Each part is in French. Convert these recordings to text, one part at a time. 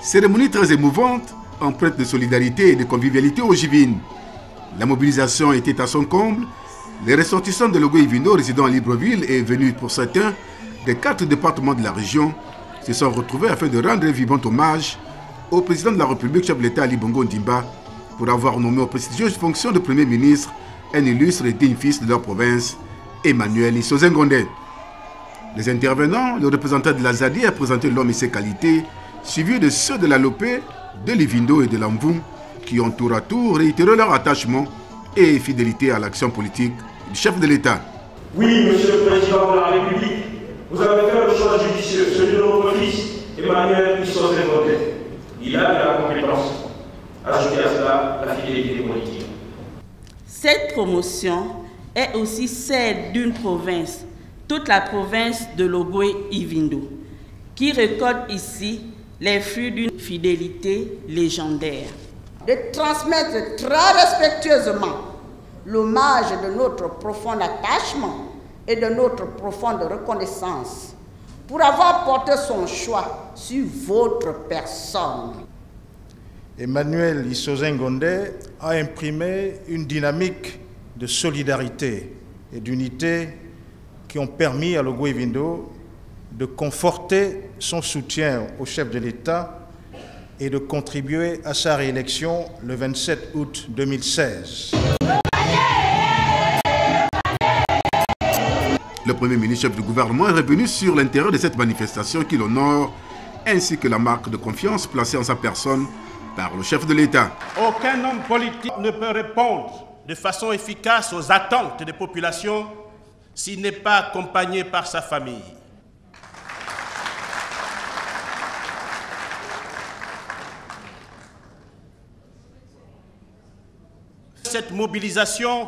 Cérémonie très émouvante, empreinte de solidarité et de convivialité ogivine. La mobilisation était à son comble. Les ressortissants de Logo-Ivindo résidant à Libreville et venus pour certains des 4 départements de la région se sont retrouvés afin de rendre un vivant hommage au président de la République, chef de l'État Ali Bongo Ondimba, pour avoir nommé aux prestigieuses fonctions de Premier ministre un illustre et digne fils de leur province, Emmanuel Isozen Ngondé. Les intervenants, le représentant de la ZADI a présenté l'homme et ses qualités, suivis de ceux de la Lopé, de l'Ivindo et de l'Amvoum, qui ont tour à tour réitéré leur attachement et fidélité à l'action politique du chef de l'État. Oui, Monsieur le Président de la République, vous avez fait le choix judicieux, celui de notre fils, Emmanuel Isozen Ngondé. Il a de la compétence. Ajoutez à cela la fidélité politique. Cette promotion est aussi celle d'une province, toute la province de Logo-Ivindo, qui récolte ici les fruits d'une fidélité légendaire. De transmettre très respectueusement l'hommage de notre profond attachement et de notre profonde reconnaissance pour avoir porté son choix sur votre personne. Emmanuel Isozen Ngondé a imprimé une dynamique de solidarité et d'unité qui ont permis à Logo-Ivindo de conforter son soutien au chef de l'État et de contribuer à sa réélection le 27 août 2016. Le Premier ministre chef du gouvernement est revenu sur l'intérêt de cette manifestation qui l'honore, ainsi que la marque de confiance placée en sa personne par le chef de l'État. Aucun homme politique ne peut répondre de façon efficace aux attentes des populations s'il n'est pas accompagné par sa famille. Cette mobilisation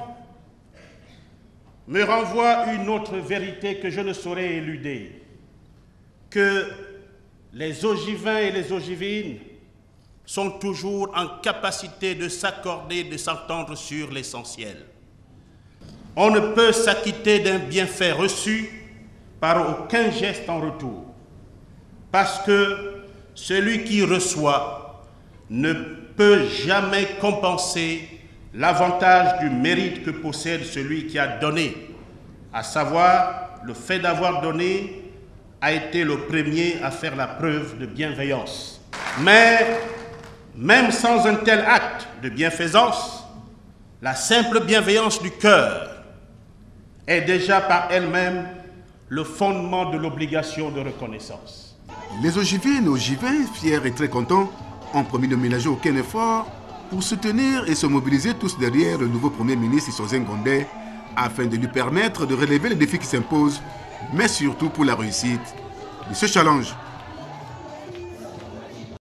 me renvoie à une autre vérité que je ne saurais éluder, que les Ogivins et les Ogivines sont toujours en capacité de s'accorder, de s'entendre sur l'essentiel. On ne peut s'acquitter d'un bienfait reçu par aucun geste en retour, parce que celui qui reçoit ne peut jamais compenser l'avantage du mérite que possède celui qui a donné, à savoir le fait d'avoir donné a été le premier à faire la preuve de bienveillance. Mais même sans un tel acte de bienfaisance, la simple bienveillance du cœur est déjà par elle-même le fondement de l'obligation de reconnaissance. Les Ogivines et Ogivins, fiers et très contents, ont promis de ménager aucun effort pour soutenir et se mobiliser tous derrière le nouveau Premier ministre Isozen Ngondé afin de lui permettre de relever les défis qui s'imposent, mais surtout pour la réussite de ce challenge.